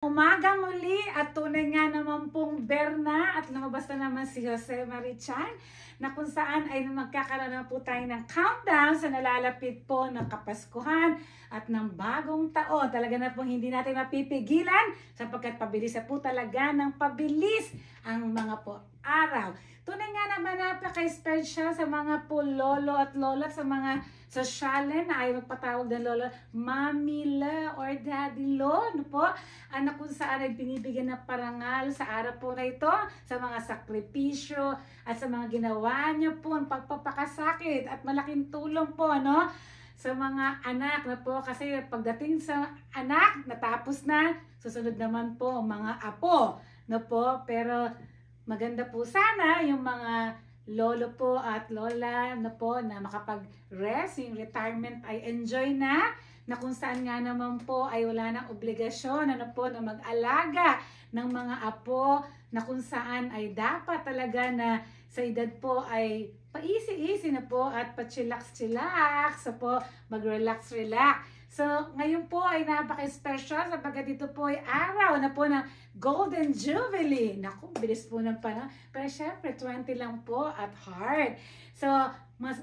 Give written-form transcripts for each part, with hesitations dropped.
Umaga muli at tunay nga naman pong Berna at lumabas na naman si Jose Marichan na kung saan ay magkakaroon na po tayo ng countdown sa nalalapit po ng Kapaskuhan at ng bagong taon. Talaga na po hindi natin mapipigilan sapagkat pabilis na po talaga ng pabilis ang mga po araw. Tunay nga naman napaka-special sa mga po lolo at lola, sa mga sosyalen na ay magpatawag ng lolo, Mami La or Daddy Lo, no po? Anak kung saan ay binibigyan ng parangal sa araw po na ito, sa mga sakripisyo at sa mga ginawa niyo po, ang pagpapakasakit at malaking tulong po, no? Sa mga anak na po, kasi pagdating sa anak, natapos na, susunod naman po mga apo, no po? Pero maganda po sana yung mga lolo po at lola na po na makapag-rest, yung retirement ay enjoy na kung saan nga naman po ay wala nang obligasyon ano po na mag-alaga ng mga apo, na kung saan ay dapat talaga na sa edad po ay paisi-isi na po at pa-chillax-chillax, so po mag-relax-relax. So, ngayon po ay napaka-special sapagkat dito po ay araw na po ng Golden Jubilee. Naku, bilis po ng panahon. Pero syempre, 20 lang po at heart. So,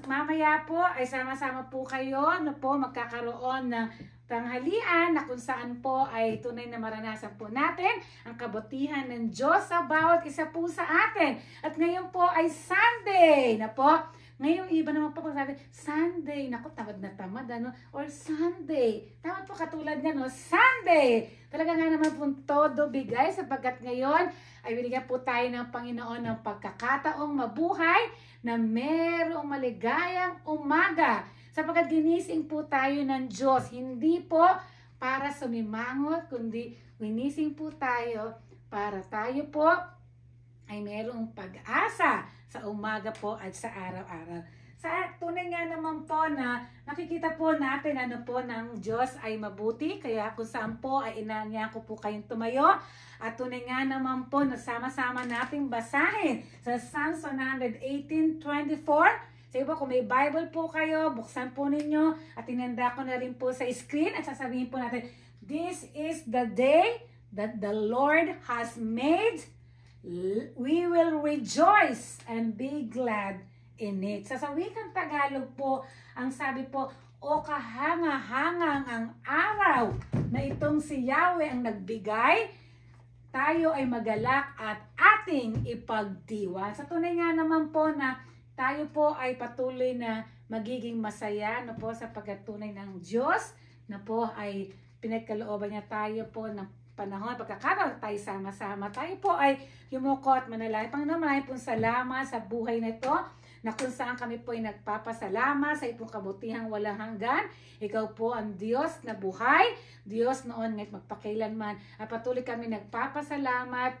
mamaya po ay sama-sama po kayo na po magkakaroon ng tanghalian na kung saan po ay tunay na maranasan po natin ang kabutihan ng Diyos sa bawat isa po sa atin. At ngayon po ay Sunday na po. Ngayon, iba naman po sabi, Sunday. Naku, tamad na tamad, ano? Or Sunday. Tamad po katulad nga, no? Sunday. Talaga nga naman po todo bigay sapagkat ngayon ay binigyan po tayo ng Panginoon ng pagkakataong mabuhay na merong maligayang umaga. Sapagkat ginising po tayo ng Diyos. Hindi po para sumimangot, kundi ginising po tayo para tayo po ay merong pag-asa sa umaga po at sa araw-araw. Sa tunay nga naman po na nakikita po natin ano po ng Diyos ay mabuti, kaya kung saan po ay inanya ko po kayong tumayo at tunay nga naman po na sama-sama nating basahin sa Psalms 118:24. Sige po, kung may Bible po kayo, buksan po ninyo at tinanda ko na rin po sa screen at sasabihin po natin, this is the day that the Lord has made. We will rejoice and be glad in it. Sa wikang Tagalog po, ang sabi po, o kahanga-hangang ang araw na itong si Yahweh ang nagbigay, tayo ay magalak at ating ipagdiwa. Sa tunay nga naman po na tayo po ay patuloy na magiging masaya no po sa pagkatunay ng Diyos na po ay pinagkalooban niya tayo po ng panahon, pagkakaroon tayo sama-sama. Tayo po ay yumuko at manalangin. Panginoon, maraming pong salamat sa buhay na ito na kung saan kami po ay nagpapasalamat sa itong kabutihang walang hanggan. Ikaw po ang Diyos na buhay, Diyos noon ngayon magpakailanman. At patuloy kami nagpapasalamat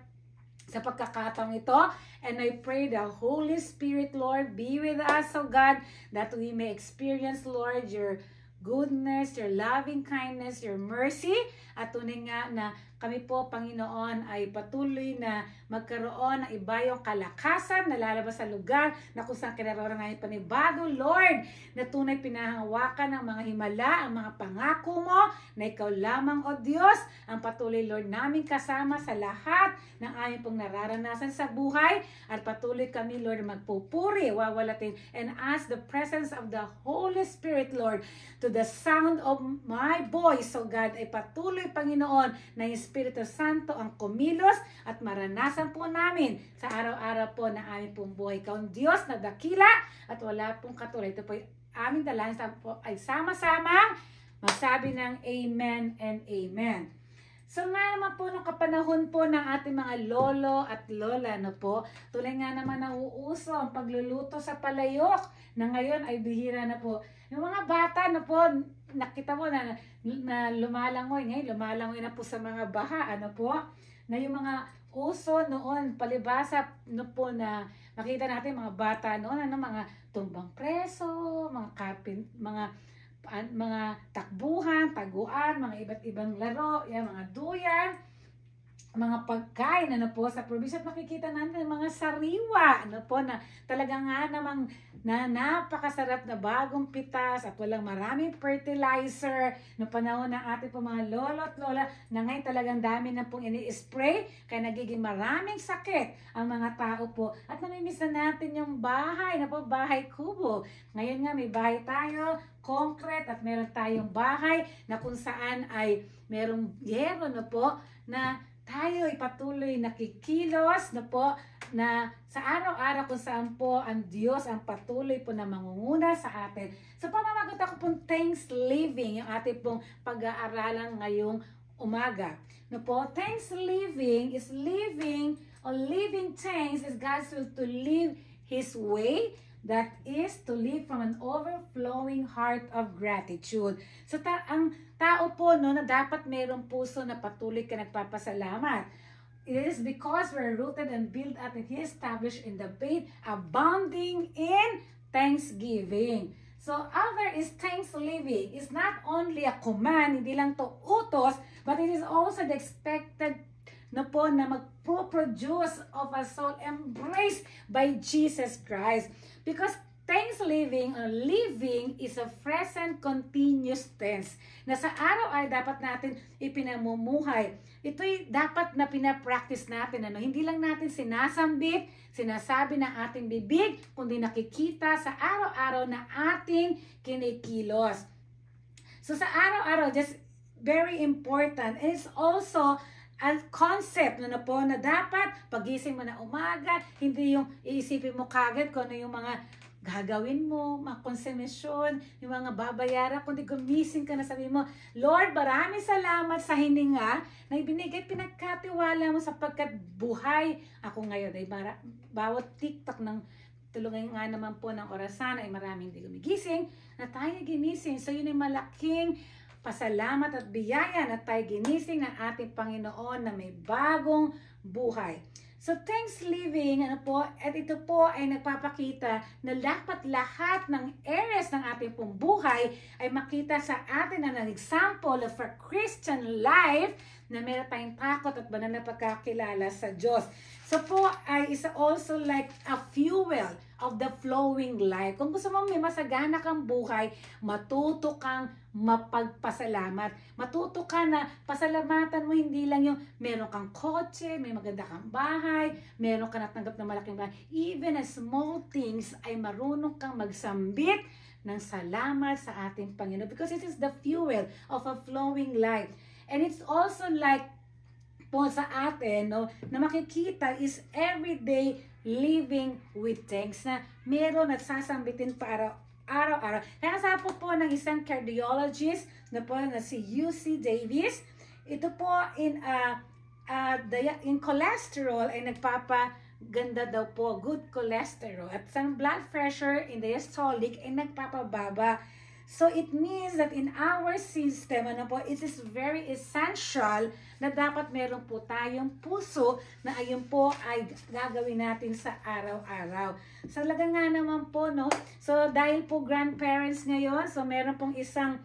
sa pagkakataong ito. And I pray the Holy Spirit, Lord, be with us, O God, that we may experience, Lord, your goodness, your loving kindness, your mercy. At tunay nga na kami po, Panginoon, ay patuloy na magkaroon ng iba yung kalakasan na lalabas sa lugar na kung saan kinarorong namin panibago, Lord, na tunay pinahawakan ng mga himala, ang mga pangako mo, na ikaw lamang, O Diyos, ang patuloy, Lord, namin kasama sa lahat ng aming pong nararanasan sa buhay. At patuloy kami, Lord, magpupuri, wawalatin, and ask the presence of the Holy Spirit, Lord, to the sound of my voice, O God, ay patuloy, Panginoon, na yung Espiritu Santo ang kumilos at maranasan po namin sa araw-araw po na aming pong buhay. Ikaw ang Diyos na dakila at wala pong katulad. Ito po ay aming dalangin po ay sama-sama magsabi ng Amen and Amen. So nga naman po nung kapanahon po ng ating mga lolo at lola, no po, tuloy nga naman nauuso ang pagluluto sa palayok na ngayon ay bihira na po. Yung mga bata na po, nakita mo na lumalangoy, ngayon lumalangoy na po sa mga baha, ano po, na yung mga uso noon, palibasa no po na makita natin mga bata noon, ano, mga tumbang preso, mga takbuhan, taguan, mga iba't ibang laro, yan, mga duyan, mga pagkain, ano po, sa probinsya, makikita natin mga sariwa, ano po, na talaga nga namang na napakasarap na bagong pitas at walang maraming fertilizer no panahon ng ating po mga lolo at lola na ngayon talagang dami na pong ini-spray kaya nagiging maraming sakit ang mga tao po at namimiss na natin yung bahay na po, bahay kubo. Ngayon nga may bahay tayo, concrete at meron tayong bahay na kung saan ay merong yero na po na tayo ipatuloy nakikilos na po na sa araw-araw kung saan po ang Diyos ang patuloy po na mangunguna sa atin. So pamamagot ako pong Thanksgiving, yung ating pong pag-aaralan ngayong umaga. No po, Thanksgiving is living or living thanks is God's will to live His way. That is to live from an overflowing heart of gratitude. So ang tao po no, na dapat mayroong puso na patuloy ka nagpapasalamat. It is because we're rooted and built up and He established in the faith, abounding in thanksgiving. So other is thanksgiving. It's not only a command, hindi lang to utos, but it is also the expected na po na magpo-produce of a soul embraced by Jesus Christ. Because thanksgiving or living is a present continuous tense na sa araw ay dapat natin ipinamumuhay. Ito'y dapat na pinapractice natin. Ano? Hindi lang natin sinasambit, sinasabi ng ating bibig, kundi nakikita sa araw-araw na ating kinikilos. So sa araw-araw, just very important. And it's also ang concept na po na dapat pagising mo na umaga, hindi yung iisipin mo kagad kung ano yung mga gagawin mo, mga konsumisyon, yung mga babayaran, kundi gumising ka na sabi mo, Lord, maraming salamat sa hininga na ibinigay, pinagkatiwala mo sapagkat buhay ako ngayon. Ay bawat TikTok ng tulungan nga naman po ng orasan ay maraming hindi gumigising na tayo ginising. So yun ay malaking pasalamat at biyaya na tayo ginising ng ating Panginoon na may bagong buhay. So Thanksgiving, ano po, at ito po ay nagpapakita na dapat lahat ng areas ng ating pong buhay ay makita sa atin na ng example of a Christian life na meron tayong takot at banal na pagkakilala sa Diyos. So po ay is also like a fuel of the flowing life. Kung gusto mong may masagana kang buhay, matuto kang mapagpasalamat. Matuto ka na pasalamatan mo hindi lang yung meron kang kotse, may maganda kang bahay, meron ka natanggap na malaking bahay. Even as small things ay marunong kang magsambit ng salamat sa ating Panginoon because it is the fuel of a flowing life. And it's also like po sa atin, no, na makikita is everyday living with thanks na meron at sasambitin para araw-araw. Nakasama po ng isang cardiologist na po na si UC Davis. Ito po in cholesterol ay nagpapaganda daw po, good cholesterol. At sa blood pressure in diastolic ay nagpapababa. So it means that in our system, ano po, it is very essential na dapat meron po tayong puso na ayun po ay gagawin natin sa araw-araw. So talaga nga naman po, no? So dahil po grandparents ngayon, so meron pong isang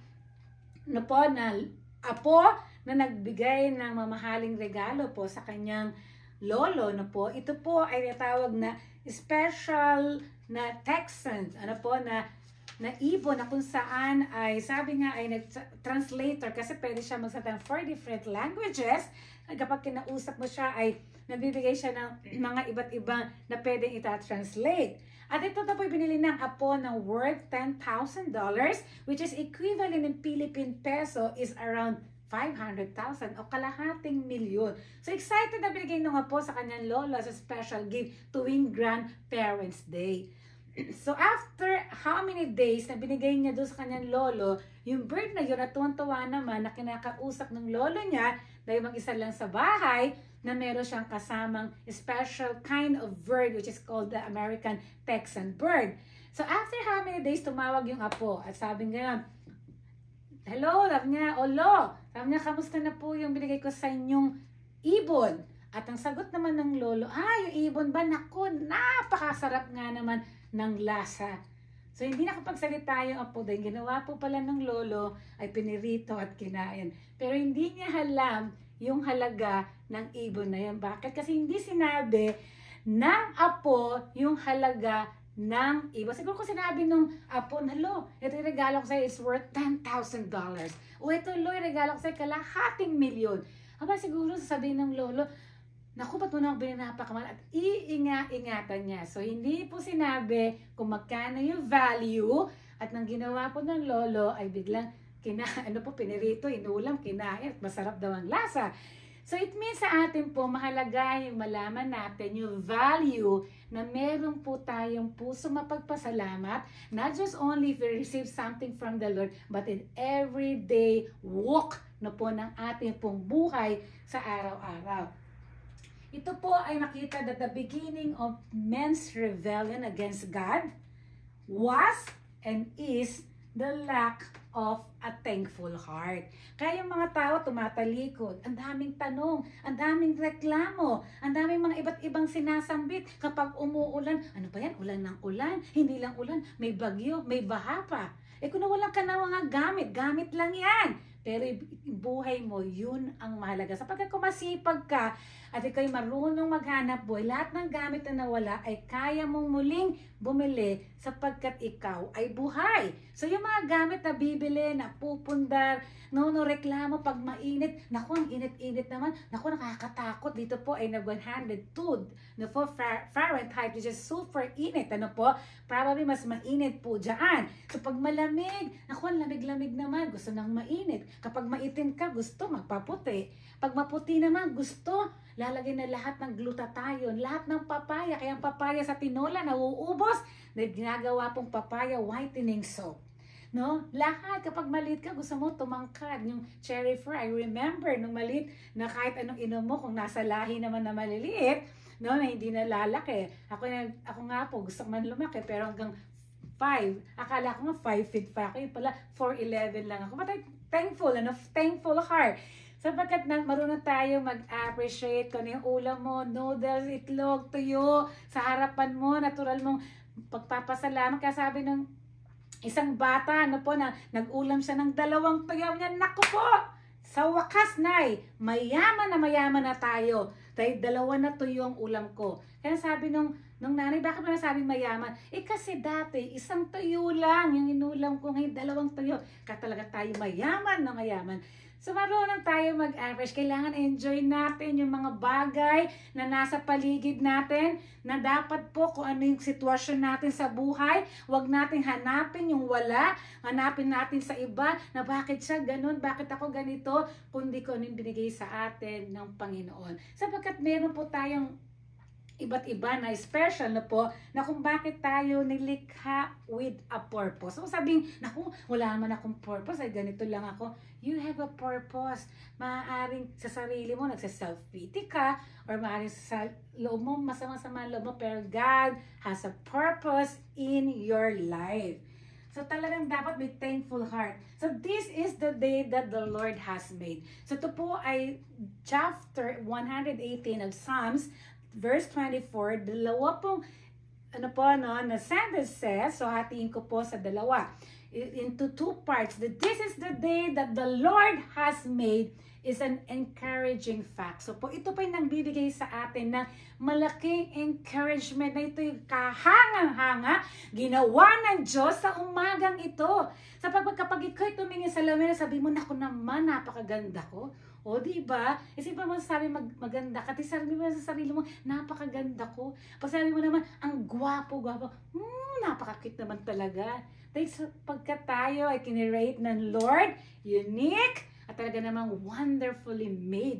no po, na apo na nagbigay ng mamahaling regalo po sa kanyang lolo, no po. Ito po ay natawag na special na Texan, ano po, na ibon na kung saan ay sabi nga ay nag-translator kasi pwede siya magsalita ng 4 different languages. Kapag kinausap mo siya ay nagbibigay siya ng mga iba't ibang na pwedeng ita-translate. At ito na po binili ng apo ng worth $10,000 which is equivalent in Philippine peso is around 500,000 o kalahating milyon. So excited na binigay ng apo sa kanyang lola sa special gift tuwing Grandparents' Day. So after how many days na binigay niya doon sa kanyang lolo, yung bird na yun at tuwan-tuwa naman na kinakausap ng lolo niya dahil mag-isa lang sa bahay na meron siyang kasamang special kind of bird which is called the American Texan bird. So after how many days tumawag yung apo at sabi niya, hello, sabi niya, olo, sabi niya, kamusta na po yung binigay ko sa inyong ibon? At ang sagot naman ng lolo, yung ibon ba? Naku, napakasarap nga naman ng lasa. So, hindi nakapagsalita yung apo dahil ginawa po pala ng lolo ay pinirito at kinain. Pero hindi niya alam yung halaga ng ibon na yun. Bakit? Kasi hindi sinabi ng apo yung halaga ng ibon. Siguro kung sinabi nung apo, hello, ito yung regalo ko sa'yo is worth $10,000. O ito, lo, yung regalo ko sa'yo kalahating milyon. Aba, siguro sasabihin ng lolo, naku, ba't mo na binapakamal? At iinga-ingatan niya. So, hindi po sinabi kung magkano yung value at nang ginawa po ng lolo ay biglang pinirito, inulam, kinain, masarap daw ang lasa. So, it means sa atin po, mahalaga yung malaman natin yung value na meron po tayong puso mapagpasalamat, not just only if we receive something from the Lord, but in everyday walk na po ng ating pong buhay sa araw-araw. Ito po ay nakita that the beginning of men's rebellion against God was and is the lack of a thankful heart. Kaya yung mga tao tumatalikod, ang daming tanong, ang daming reklamo, ang daming mga iba't ibang sinasambit kapag umuulan. Ano ba yan? Ulan ng ulan? Hindi lang ulan, may bagyo, may baha pa. Kung nawalan ka na mga gamit lang yan. Pero buhay mo, yun ang mahalaga. Sapagkat kung masipag ka at ikaw'y marunong maghanap buhay, lahat ng gamit na nawala ay kaya mong muling bumili sapagkat ikaw ay buhay. So yung mga gamit na bibili, na pupundar, reklamo pag mainit, naku, ang init-init naman, naku, nakakatakot. Dito po ay nag-102 na po Fahrenheit, which is super init. Ano po? Probably mas mainit po dyan. So pag malamig, naku, ang lamig-lamig naman, gusto nang mainit. Kapag maitim ka, gusto magpaputi. Pag maputi naman, gusto lalagay na lahat ng glutathione, lahat ng papaya. Kaya ang papaya sa tinola nauubos, na ginagawa pong papaya whitening soap. No? Lahat, kapag maliit ka, gusto mo tumangkad. Yung cherry fruit, I remember, nung maliit, na kahit anong inom mo, kung nasa lahi naman na maliliit, no, na hindi na lalaki. Ako nga po, gusto ko man lumaki, pero hanggang 5. Akala ko nga 5 feet pa ako. Yung pala, 4'11 lang ako. But I'm thankful heart. Sapagkat marunong tayo mag-appreciate kung yung ulam mo, noodles, itlog, tuyo, sa harapan mo, natural mong pagpapasalamat. Kaya sabi ng isang bata, nag-ulam siya ng 2 tuyo niya, naku po! Sa wakas, Nay, mayaman na tayo. Dahil 2 na tuyo ang ulam ko. Kaya sabi nung nanay, bakit mo nasabing mayaman? Kasi dati, 1 tuyo lang yung inulam ko, ngayon 2 tuyo. Kaya talaga tayo mayaman na mayaman. So marunong tayo mag-average. Kailangan enjoy natin yung mga bagay na nasa paligid natin, na dapat po kung ano yung sitwasyon natin sa buhay, huwag natin hanapin yung wala, hanapin natin sa iba na bakit siya ganun, bakit ako ganito, kundi kung ano yung binigay sa atin ng Panginoon. Sapagkat meron po tayong iba't iba na special na po na kung bakit tayo nilikha with a purpose. So sabing, naku, wala naman akong purpose, ay ganito lang ako. You have a purpose. Maaaring sa sarili mo, nagsa-self-pity ka, or maaaring sa loob mo, masama-sama loob mo, pero God has a purpose in your life. So talagang dapat may thankful heart. So this is the day that the Lord has made. So ito po ay chapter 118 of Psalms, verse 24, dalawa pong na sentences. So hatiin ko po sa dalawa into 2 parts. This is the day that the Lord has made is an encouraging fact. So po ito pa yung nagbibigay sa atin ng malaking encouragement na ito yung kahangang-hanga ginawa ng Diyos sa umagang ito. Sapagkat kapag ikaw'y tumingin sa lamin, sabi mo, naku naman, napakaganda ko. O, diba? Kasi pa mo sabi maganda ka, sabi mo sa sarili mo, napakaganda ko. Pag sabi mo naman, ang gwapo, napakakit naman talaga. Dahil pagka tayo ay kinirate ng Lord, unique, at talaga namang wonderfully made,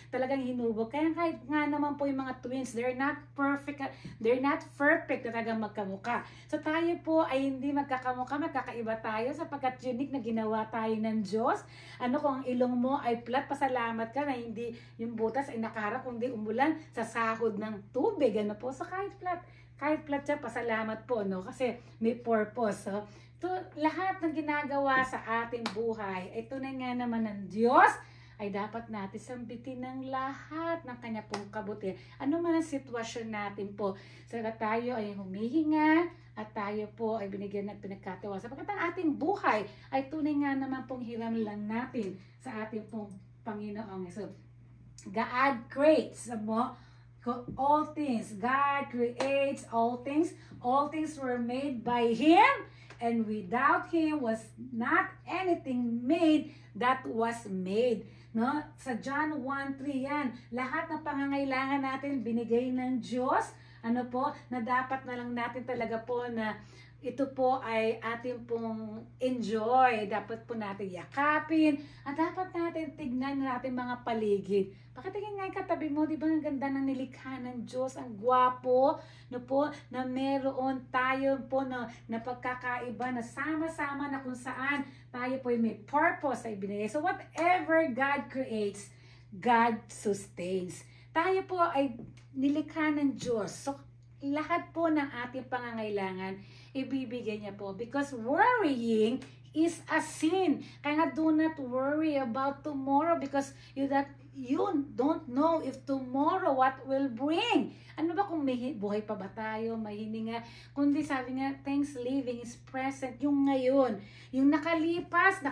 talagang hinubog. Kaya kahit nga naman po yung mga twins, they're not perfect na talagang magkamuka. So tayo po ay hindi magkakamuka, magkakaiba tayo sapagkat unique na ginawa tayo ng Diyos. Kung ang ilong mo ay flat, pasalamat ka na hindi yung butas ay nakaharap, kundi umulan sa sahod ng tubig. So kahit flat siya, pasalamat po, kasi may purpose. So, lahat ng ginagawa sa ating buhay ay tunay nga naman ng Diyos, ay dapat natin sambitin ng lahat ng kanya pong kabutihan. Ano man ang sitwasyon natin po. So, tayo ay humihinga at tayo po ay binigyan ng pinagkatiwala. Sapagkat ang ating buhay ay tunay nga naman pong hiram lang natin sa ating pong Panginoong. So, God creates all things. God creates all things. All things were made by Him, and without Him was not anything made that was made. No? Sa John 1:3 yan. Lahat ng pangangailangan natin binigay ng Diyos. Ano po, na dapat na lang natin talaga po na ito po ay ating pong enjoy. Dapat po natin yakapin. At dapat natin tignan natin mga paligid. Pakitingin nga yung katabi mo, di ba ang ganda ng nilikha ng Diyos, ang gwapo, no po, na meron tayo po na pagkakaiba, na sama-sama na kung saan tayo po may purpose ay binigay. So whatever God creates, God sustains. Tayo po ay nilikha ng Diyos. So lahat po ng ating pangangailangan, ibibigay niya po. Because worrying is a sin. Kaya nga, do not worry about tomorrow because you don't know if tomorrow what will bring. Ano ba kung may buhay pa ba tayo, may hininga? Kundi sabi nga, thanks living is present. Yung ngayon, yung nakalipas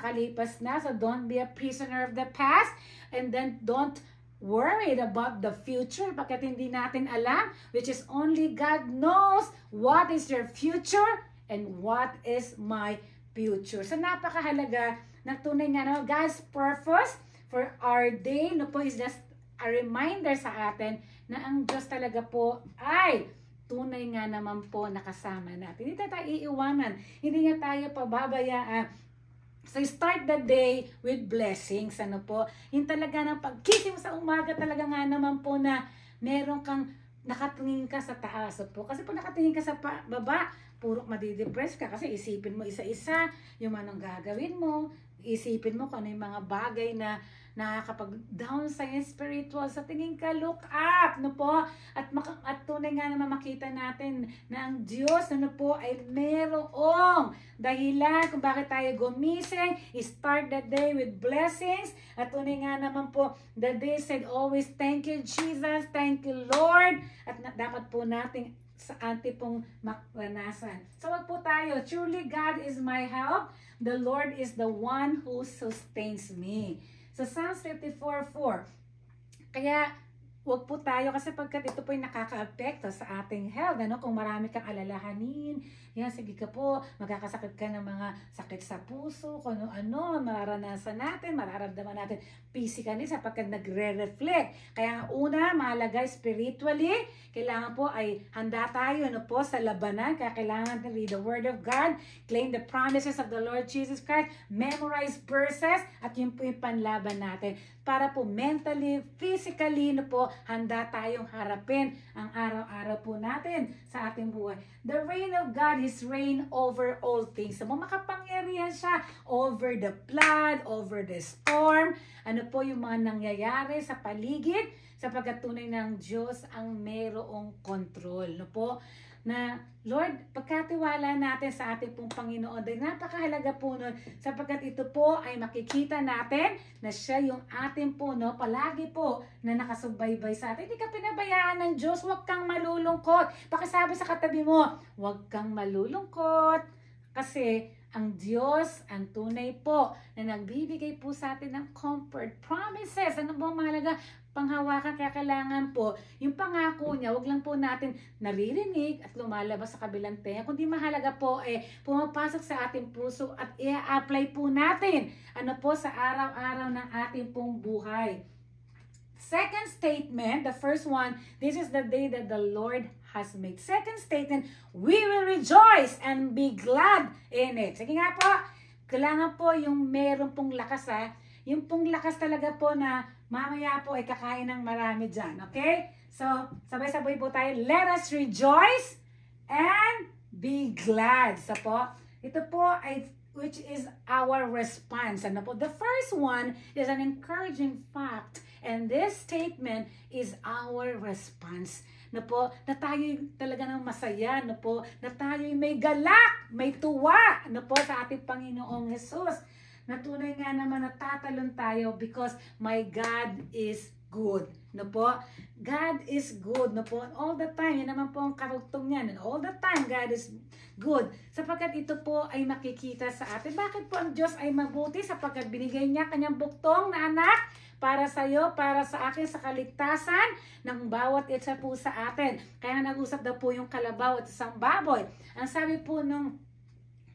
na. So don't be a prisoner of the past, and then don't worried about the future bakit hindi natin alam, which is only God knows what is your future and what is my future. So napakahalaga na tunay nga na God's purpose for our day, no po, is just a reminder sa atin na ang Diyos talaga po ay tunay nga naman po nakasama natin. Hindi tayo iiwanan, hindi nga tayo pababayaan. So, start the day with blessings. Ano po? Yung talaga ng pagkising mo sa umaga, talaga nga naman po na meron kang nakatingin ka sa taas. So, po, kasi po nakatingin ka sa baba, puro madidepress ka kasi isipin mo isa-isa yung anong gagawin mo. Isipin mo kung ano yung mga bagay na nakakapag-down sa spiritual. Sa tingin ka, look up, no po? At tunay nga naman makita natin na ang Diyos, ano po, ay merong dahilan kung bakit tayo gumising. Start the day with blessings. At tunay nga naman po, the day said always, thank you, Jesus, thank you, Lord. At dapat po nating sa ating pong maranasan. So wag po tayo, truly God is my help. The Lord is the one who sustains me. So Psalms 54:4. Kaya wag po tayo kasi pagkat ito po ay nakaka-apekto sa ating health. Ano? Kung marami kang alalahanin, yan, sige ka po, magkakasakit ka ng mga sakit sa puso, kung ano-ano, mararanasan natin, mararamdaman natin physically sapagkat nagre-reflect. Kaya una, mahalaga spiritually, kailangan po ay handa tayo no po sa labanan. Kaya kailangan natin read the Word of God, claim the promises of the Lord Jesus Christ, memorize verses, at yun po yung panlaban natin. Para po mentally, physically, no po, handa tayong harapin ang araw-araw po natin sa ating buhay. The reign of God is reign over all things. So, makapangyarihan siya over the flood, over the storm. Ano po yung mga nangyayari sa paligid, sapagkat tunay ng Diyos ang mayroong control. No po? Na, Lord, pagkatiwala natin sa ating pong Panginoon, dahil napakahalaga po nun, sapagkat ito po ay makikita natin na siya yung ating po, no, palagi po na nakasubaybay sa atin. Hindi ka pinabayaan ng Diyos, huwag kang malulungkot. Pakisabi sa katabi mo, huwag kang malulungkot. Kasi ang Diyos, ang tunay po, na nagbibigay po sa atin ng comfort, promises. Ano ba mahalaga? Panghawakan, kaya kailangan po, yung pangako niya, wag lang po natin naririnig at lumalabas sa kabilang tenga, kundi mahalaga po pumapasok sa ating puso at i-apply po natin, ano po, sa araw-araw ng ating pong buhay. Second statement, the first one, this is the day that the Lord has made. Second statement, we will rejoice and be glad in it. Sige nga po, kailangan po yung meron pong lakas yung pong lakas talaga po na mamaya po ay kakain ng marami dyan. Okay? So, sabay-sabay po tayo. Let us rejoice and be glad. So po, ito po ay which is our response. Ano po? The first one is an encouraging fact. And this statement is our response. Na po, na tayo talaga ng masaya, na po, na tayo may galak, may tuwa, na po, sa ating Panginoong Jesus. Na tunay nga naman natatalon tayo because my God is good. No po? God is good. No po? All the time. Yan naman po ang karugtong niyan. And all the time, God is good. Sapagkat ito po ay makikita sa atin. Bakit po ang Diyos ay mabuti? Sapagkat binigay niya kanyang buktong na anak para sa iyo, para sa akin, sa kaligtasan ng bawat isa po sa atin. Kaya nag-usap daw po yung kalabaw at isang baboy. Ang sabi po nung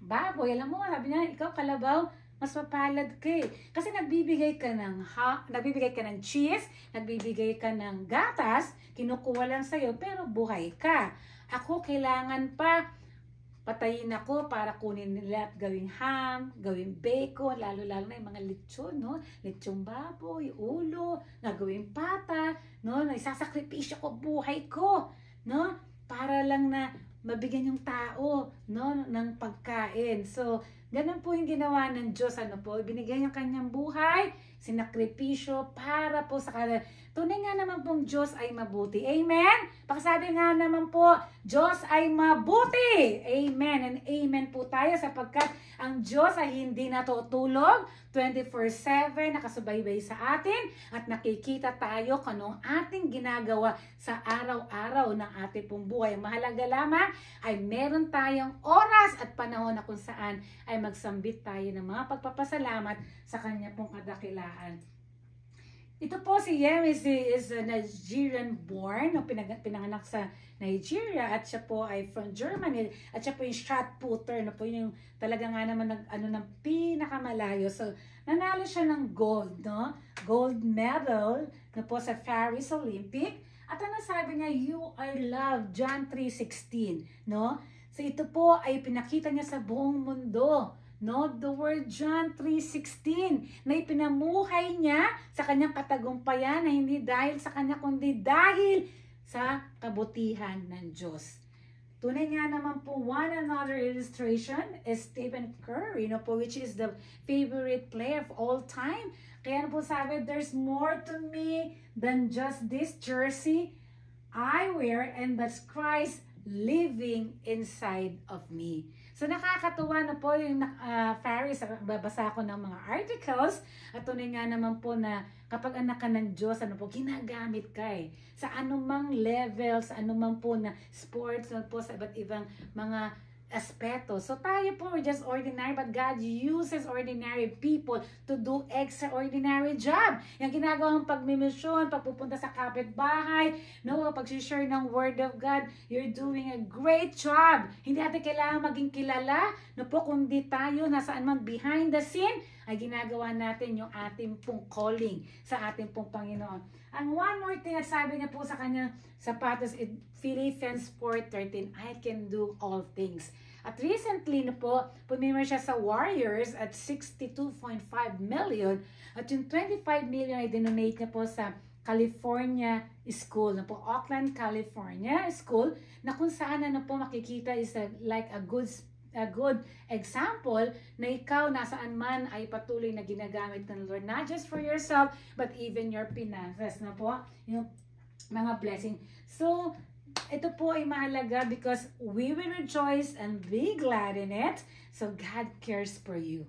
baboy, alam mo, sabi niya, ikaw kalabaw, mas mapalad ka eh. Kasi nagbibigay ka ng cheese, nagbibigay ka ng gatas, kinukuha lang sa'yo, pero buhay ka. Ako, kailangan pa patayin ako para kunin nila at gawing ham, gawing bacon, lalo-lalo na yung mga lechon, no? Lechong baboy, ulo, gagawing pata, no? Isasakripisyo ko buhay ko, no? Para lang na mabigyan yung tao, no, ng pagkain. So, ganun po yung ginawa ng Diyos, ano po, binigyan yung kanyang buhay, sinakripisyo para po sa kanila. Tunay nga naman pong Diyos ay mabuti. Amen? Pakisabi nga naman po, Diyos ay mabuti. Amen and amen po tayo sapagkat ang Diyos ay hindi natutulog, 24/7 nakasubaybay sa atin at nakikita tayo kung anong ating ginagawa sa araw-araw ng ating pong buhay. Ang mahalaga lamang ay meron tayong oras at panahon na kung saan ay magsambit tayo ng mga pagpapasalamat sa kanya pong kadakilaan. Ito po si Yem is a Nigerian born, no, pinanganak sa Nigeria at siya po ay from Germany at siya po yung shot putter, no, po yung talaga nga naman ng pinakamalayo. So, nanalo siya ng gold, no? Gold medal na po sa Paris Olympic. At ano sabi niya, you are loved, John 3:16, no? So, ito po ay pinakita niya sa buong mundo. No, the word John 3:16 na ipinamuhay niya sa kanyang katagumpayan na hindi dahil sa kanya kundi dahil sa kabutihan ng Diyos. Tunay nga naman po, one another illustration is Stephen Curry, no po, which is the favorite player of all time. Kaya po sabi, there's more to me than just this jersey I wear, and that's Christ living inside of me. So nakakatuwa na po yung Faris, babasa ko ng mga articles at tunay nga naman po na kapag anak ka ng Diyos, ano po, ginagamit ka eh. Sa anumang level, sa anumang po na sports, ano po, sa iba't ibang mga aspeto. So tayo po, we're just ordinary, but God uses ordinary people to do extraordinary job. Yung ginagawang pagmimisyon, pagpupunta sa kapitbahay, no, pag-share ng Word of God, you're doing a great job. Hindi natin kailangan maging kilala, no po, kundi tayo, nasaan man behind the scene, ay ginagawa natin yung ating pong calling sa ating pong Panginoon. Ang one more thing at sabi niya po sa kanyang sapatos in Philippians 4:13, I can do all things. At recently na po, pumimir siya sa Warriors at 62.5 million at yung 25 million ay dinonate niya po sa California School, na po Oakland, California School, na kung saan ano po makikita is like a good example na ikaw nasaan man ay patuloy na ginagamit ng Lord, not just for yourself but even your finances, na po yung mga blessing. So ito po ay mahalaga because we will rejoice and be glad in it. So God cares for you.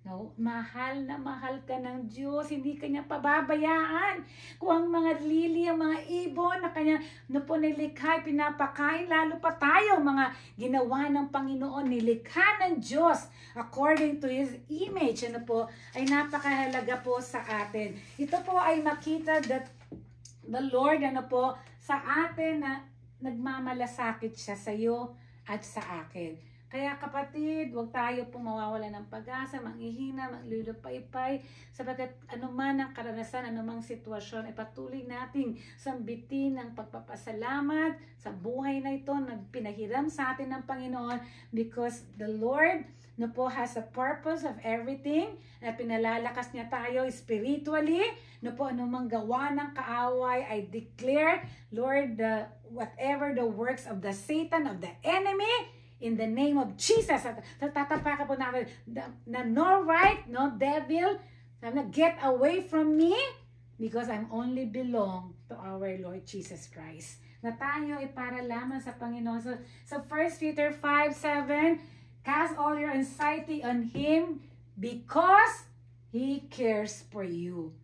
No, mahal na mahal ka ng Diyos, hindi ka niya pababayaan. Kung ang mga lili, ang mga ibon na kanya po nilikha, pinapakain, lalo pa tayo, mga ginawa ng Panginoon, nilikha ng Diyos according to His image, ano po, ay napakahalaga po sa atin. Ito po ay makita that the Lord, ano po, sa atin na nagmamalasakit siya sa iyo at sa akin. Kaya kapatid, huwag tayo pong mawawala ng pag-asa, manghihina, maglulupaypay, sapagkat anuman ang karanasan, anumang sitwasyon, ay patuloy nating sambitin ng pagpapasalamat sa buhay na ito na pinahiram sa atin ng Panginoon, because the Lord no po has a purpose of everything, na pinalalakas niya tayo spiritually, no po anumang gawa ng kaaway, I declare, Lord, whatever the works of the Satan, of the enemy, in the name of Jesus, tatapakan po natin na no right, no devil, get away from me because I'm only belong to our Lord Jesus Christ. Na tayo ay para lamang sa Panginoon. So 1 Peter 5:7, cast all your anxiety on Him because He cares for you.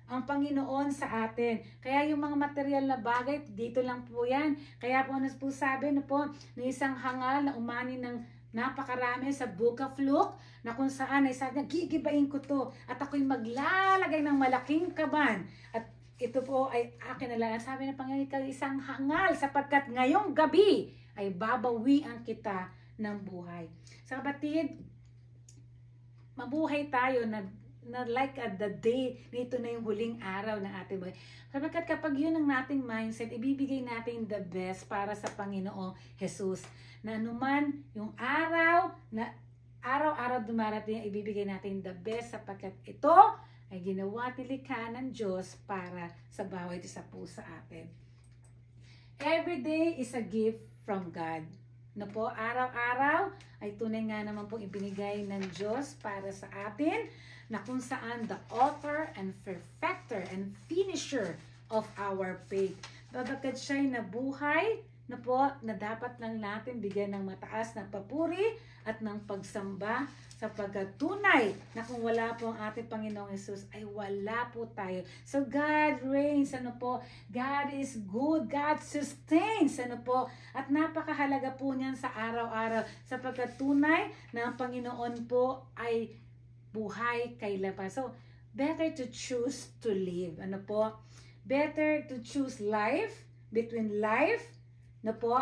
Ang Panginoon sa atin. Kaya yung mga material na bagay, dito lang po yan. Kaya po ano po sabi, no po, na isang hangal na umani ng napakarami sa Book of Luke na kung saan ay sabi niya, gigibain ko to at ako'y maglalagay ng malaking kaban at ito po ay akin na lang. Sabi ng Panginoon, ikaw isang hangal sapagkat ngayong gabi ay babawian kita ng buhay. Sa kapatid, mabuhay tayo na like at the day, nito na yung huling araw ng ating buhay. Sapagkat kapag yun ang nating mindset, ibibigay natin the best para sa Panginoong Jesus. Na anuman yung araw, na araw-araw dumarating, ibibigay natin the best sapagkat ito ay ginawa nilikha ng Diyos para sa bawat isa po sa atin. Every day is a gift from God. No po, araw-araw ay tunay nga naman po ibinigay ng Diyos para sa atin na kung saan the author and perfecter and finisher of our faith. Babagkat siya'y nabuhay na po na dapat lang natin bigyan ng mataas na papuri at ng pagsamba sapagkat tunay na kung wala po ang ating Panginoong Jesus ay wala po tayo. So God reigns, ano po, God is good, God sustains, ano po, at napakahalaga po niyan sa araw-araw sapagkat tunay na ang Panginoon po ay buhay kailanman. So better to choose to live, ano po, better to choose life, between life, na po,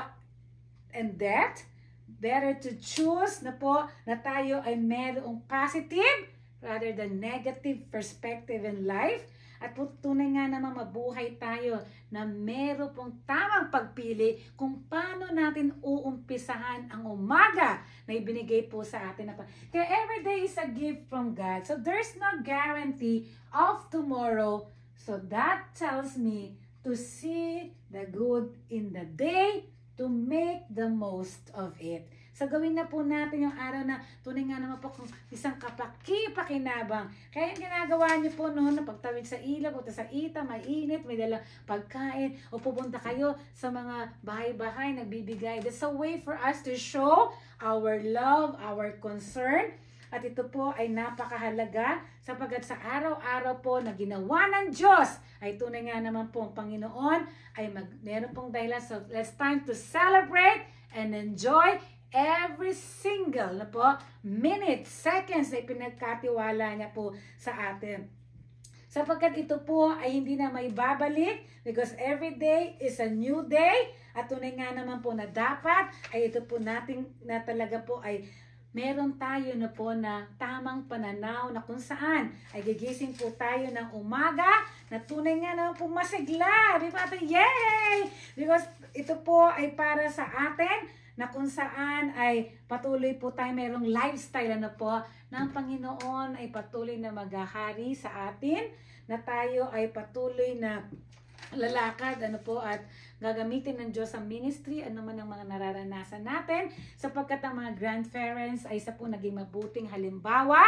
and death. Better to choose na po na tayo ay mayroong positive rather than negative perspective in life. At po tunay nga naman mabuhay tayo na meron pong tamang pagpili kung paano natin uumpisahan ang umaga na ibinigay po sa atin. Kaya every day is a gift from God. So there's no guarantee of tomorrow. So that tells me to see the good in the day, to make the most of it. So gawin na po natin yung araw na tunay nga naman po kung isang kapaki-pakinabang. Kaya yung ginagawa niyo po noon na pagtawid sa ilaw, punta sa ita, mainit, may dalang pagkain, o pupunta kayo sa mga bahay-bahay, nagbibigay. That's a way for us to show our love, our concern. At ito po ay napakahalaga sapagkat sa araw-araw po na ginawa ng Diyos ay tunay nga naman po ang Panginoon ay meron pong dahilan. So let's time to celebrate and enjoy every single na po minute, seconds na pinagkatiwala niya po sa atin. Sapagkat ito po ay hindi na may babalik because every day is a new day at tunay nga naman po na dapat ay ito po natin na talaga po ay meron tayo na po na tamang pananaw na kung saan ay gigising po tayo ng umaga na tunay nga naman po masigla. Di ba? Yay! Because ito po ay para sa atin na kung saan ay patuloy po tayo merong lifestyle na po ng Panginoon ay patuloy na maghahari sa atin na tayo ay patuloy na lalakad ano po at gagamitin ng Diyos ang ministry, ano man ang mga nararanasan natin sapagkat ang mga grandparents ay isa po naging mabuting halimbawa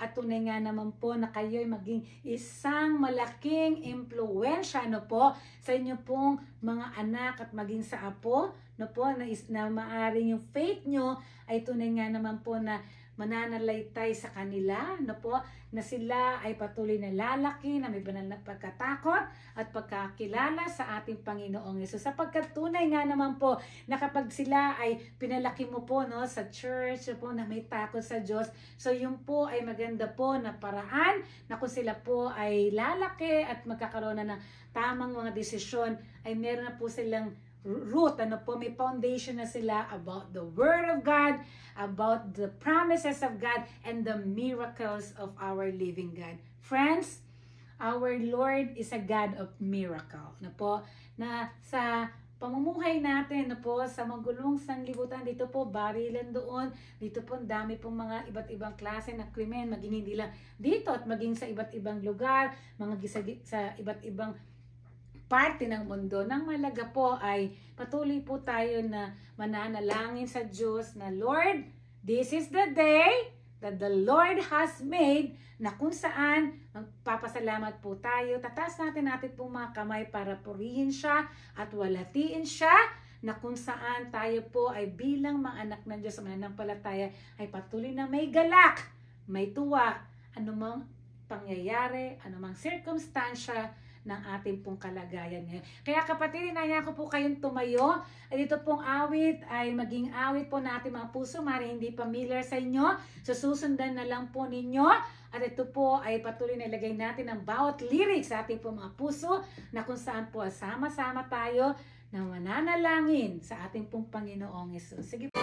at tunay nga naman po na kayo ay maging isang malaking impluwensya ano po sa inyo pong mga anak at maging sa apo no po na maaring yung faith nyo ay tunay nga naman po na mananalaytay sa kanila, no po, na sila ay patuloy na lalaki, na may banal na pagkatakot at pagkakilala sa ating Panginoong Yesus. Sapagkat tunay nga naman po na kapag sila ay pinalaki mo po no, sa church no po, na may takot sa Diyos, so yun po ay maganda po na paraan na kung sila po ay lalaki at magkakaroon na ng tamang mga desisyon, ay meron na po silang root, ano po, may foundation na sila about the Word of God, about the promises of God, and the miracles of our living God. Friends, our Lord is a God of miracle. Na po, na sa pamumuhay natin, na po, sa magulong sanlibutan, dito po, barilan doon, dito po, dami pong mga iba't ibang klase ng krimen, maging hindi lang dito, at maging sa iba't ibang lugar, mga sa iba't ibang parte ng mundo. Nang malaga po ay patuloy po tayo na mananalangin sa Diyos na Lord, this is the day that the Lord has made na kung saan magpapasalamat po tayo. Tataas natin pong mga kamay para purihin siya at walatiin siya na kung saan tayo po ay bilang mga anak ng Diyos sa mananampalataya ay patuloy na may galak, may tuwa, anumang pangyayari, anumang circumstansya ng ating pong kalagayan ngayon. Kaya kapatid, inaya ko po kayong tumayo. At ito pong awit ay maging awit po na ating mga puso. Mari hindi familiar sa inyo. Susundan na lang po ninyo. At ito po ay patuloy na ilagay natin ang bawat lyrics sa ating pong mga puso na kung saan po sama-sama tayo na mananalangin sa ating pong Panginoong Hesus. Sige po.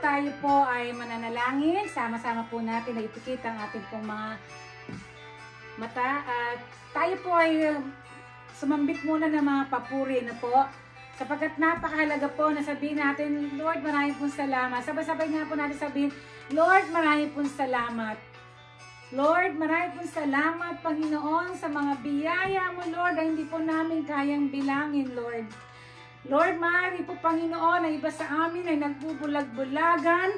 Tayo po ay mananalangin. Sama-sama po natin na ipikit ang ating pong mga mata. At tayo po ay sumambit muna ng mga papuri na po. Sapagkat napakahalaga po na sabihin natin, Lord, maraming pong salamat. Sabay-sabay nga po natin sabihin, Lord, maraming pong salamat. Lord, maraming pong salamat, Panginoon, sa mga biyaya mo, Lord, na hindi po namin kayang bilangin, Lord. Lord, maaari po, Panginoon, na iba sa amin ay nagbubulag-bulagan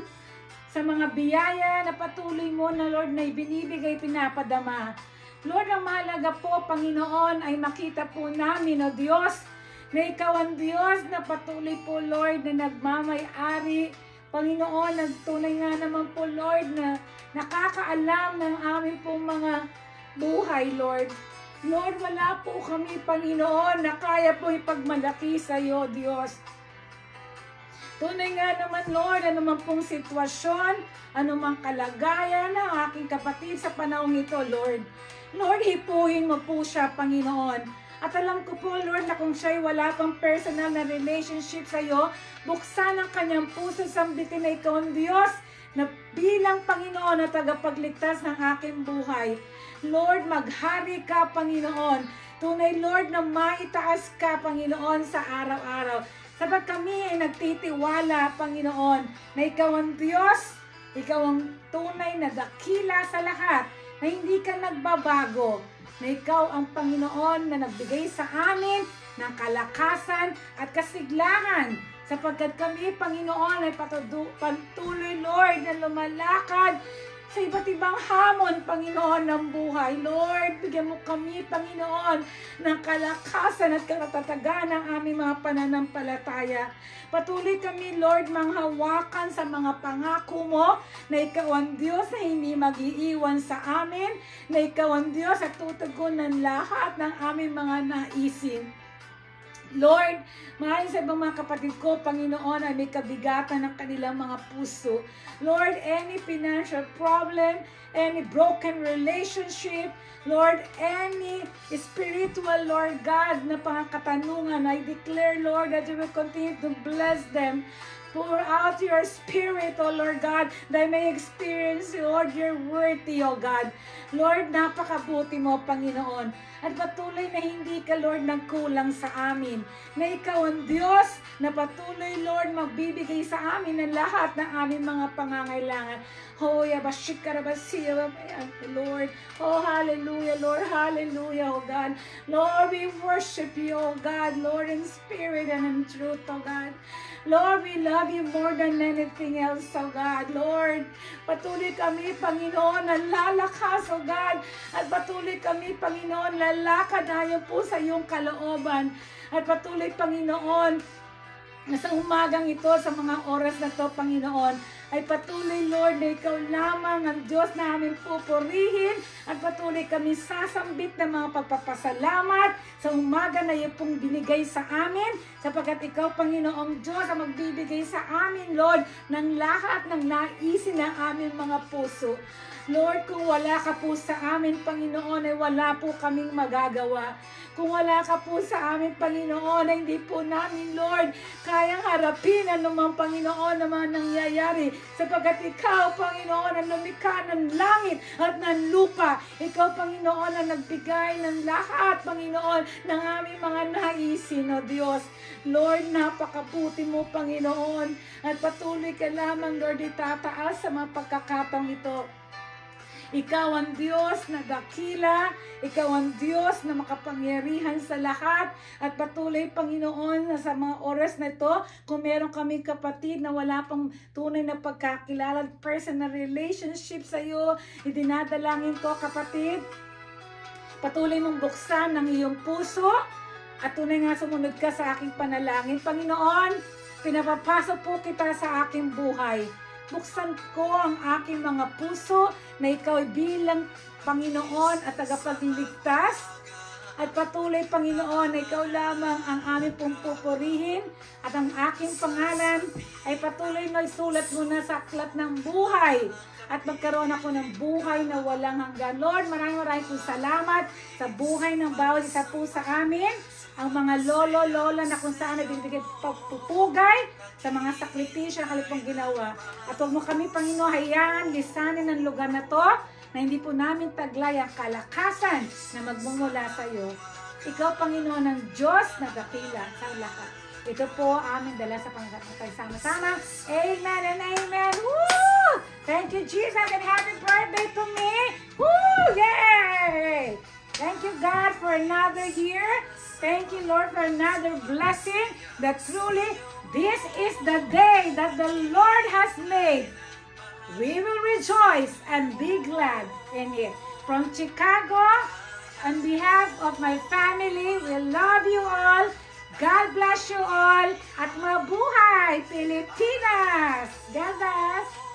sa mga biyaya na patuloy mo na, Lord, na ibinibigay, pinapadama. Lord, ang mahalaga po, Panginoon, ay makita po namin, O Diyos, na Ikaw ang Diyos na patuloy po, Lord, na nagmamay-ari. Panginoon, nagtunay nga naman po, Lord, na nakakaalam ng aming pong mga buhay, Lord. Lord, wala po kami, Panginoon, na kaya po ipagmalaki sa iyo, Diyos. Tunay nga naman, Lord, anumang pong sitwasyon, anumang kalagayan ng aking kapatid sa panahong ito, Lord. Lord, hipuhin mo po siya, Panginoon. At alam ko po, Lord, na kung siya'y wala pang personal na relationship sa iyo, buksan ang kanyang puso, sambitin na ikaw ang Diyos na bilang Panginoon na tagapagligtas ng aking buhay. Lord, maghari ka, Panginoon. Tunay, Lord, na maitaas ka, Panginoon, sa araw-araw. Sabat kami ay nagtitiwala, Panginoon, na ikaw ang Diyos, ikaw ang tunay na dakila sa lahat, na hindi ka nagbabago, na ikaw ang Panginoon na nagbigay sa amin ng kalakasan at kasiglahan, sapagkat kami, Panginoon, ay patuloy, Lord, na lumalakad sa iba't ibang hamon, Panginoon, ng buhay. Lord, bigyan mo kami, Panginoon, ng kalakasan at katatagan ng aming mga pananampalataya. Patuloy kami, Lord, manghawakan sa mga pangako mo na ikaw ang Diyos na hindi mag-iiwan sa amin, na ikaw ang Diyos at tutugon ng lahat ng aming mga naisin. Lord, maaaring sa ibang mga kapatid ko, Panginoon, ay may kabigatan ng kanilang mga puso. Lord, any financial problem, any broken relationship, Lord, any spiritual, Lord God, na pangkatanungan, I declare, Lord, that you will continue to bless them. Pour out your Spirit, O Lord God, that I may experience, Lord, your word, O God. Lord, napakabuti mo, Panginoon. At patuloy na hindi ka, Lord, nagkulang sa amin. Na ikaw ang Diyos na patuloy, Lord, magbibigay sa amin ng lahat ng aming mga pangangailangan. Oh, Lord. Oh, hallelujah, Lord. Hallelujah, oh God. Lord, we worship you, oh God. Lord, in spirit and in truth, oh God. Lord, we love you more than anything else, oh God. Lord, patuloy kami, Panginoon, na lalakas, oh God. At patuloy kami, Panginoon, lalakad ayon po sa iyong kalooban. At patuloy, Panginoon, na sa umagang ito, sa mga oras na ito, Panginoon, ay patuloy, Lord, na ikaw lamang ang Diyos na aming pupurihin at patuloy kami sasambit ng mga pagpapasalamat sa umaga na iyo pong binigay sa amin sapagkat ikaw, Panginoong Diyos, ang magbibigay sa amin, Lord, ng lahat ng naisin ng aming mga puso. Lord, kung wala ka po sa amin, Panginoon, ay wala po kaming magagawa. Kung wala ka po sa amin, Panginoon, ay hindi po namin, Lord, kayang harapin anumang, Panginoon, na mga nangyayari. Sapagkat ikaw, Panginoon, ang lumikha ng langit at ng lupa. Ikaw, Panginoon, ang nagbigay ng lahat, Panginoon, ng aming mga naisin, O Diyos. Lord, napakabuti mo, Panginoon. At patuloy ka lamang, Lord, itataas sa mga pagkakataong ito. Ikaw ang Diyos na dakila, ikaw ang Diyos na makapangyarihan sa lahat at patuloy, Panginoon, na sa mga oras na ito, kung meron kaming kapatid na wala pang tunay na pagkakilala at personal relationship sa iyo, idinadalangin ko, kapatid, patuloy mong buksan ng iyong puso at tunay nga sumunod ka sa aking panalangin. Panginoon, pinapapasok po kita sa aking buhay. Buksan ko ang aking mga puso na ikaw bilang Panginoon at tagapagligtas. At patuloy, Panginoon, na ikaw lamang ang aming pong pupurihin at ang aking pangalan ay patuloy na isulat mo na sa aklat ng buhay at magkaroon ako ng buhay na walang hanggan. Lord, maraming po salamat sa buhay ng bawat isa po sa amin. Ang mga lolo-lola na kung saan nagbibigay pagpupugay sa mga sakripisyo na kalipong ginawa. At huwag mo kami, Panginoon, hayaan, lisanin ng lugar na to na hindi po namin taglay ang kalakasan na magmumula sa iyo. Ikaw, Panginoon, ang Diyos na dakila sa lahat. Ito po aming dala sa pangkatay sama-sama. Amen and amen. Woo! Thank you, Jesus, and happy birthday to me. Woo! Yay! Thank you, God, for another year. Thank you, Lord, for another blessing that truly this is the day that the Lord has made. We will rejoice and be glad in it. from Chicago. On behalf of my family, we love you all. God bless you all. At mabuhay, Pilipinas! God bless!